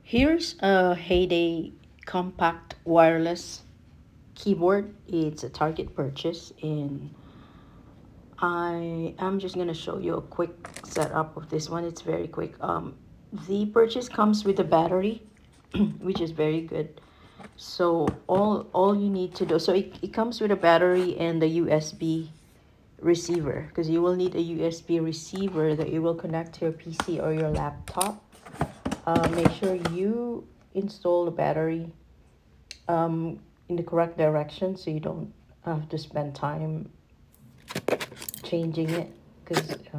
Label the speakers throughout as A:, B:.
A: Here's a Heyday compact wireless keyboard. It's a Target purchase, and I am just gonna show you a quick setup of this one. It's very quick. The purchase comes with a battery, which is very good. So all you need to do, so it comes with a battery and a USB receiver, because you will need a USB receiver that you will connect to your PC or your laptop. Make sure you install the battery in the correct direction so you don't have to spend time changing it, because it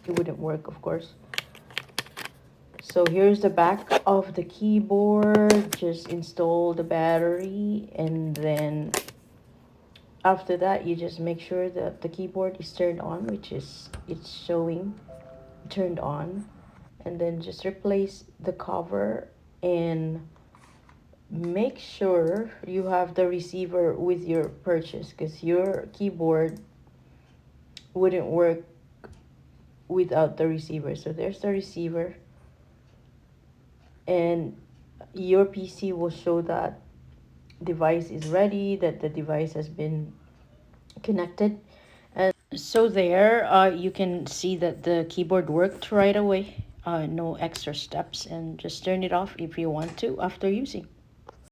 A: wouldn't work, of course. So here's the back of the keyboard. Just install the battery, and then after that you just make sure that the keyboard is turned on, which is it's showing turned on, and then just replace the cover and make sure you have the receiver with your purchase, because your keyboard wouldn't work without the receiver. So there's the receiver, and your PC will show that device is ready, that the device has been connected. And so there you can see that the keyboard worked right away. No extra steps, and just turn it off if you want to after using.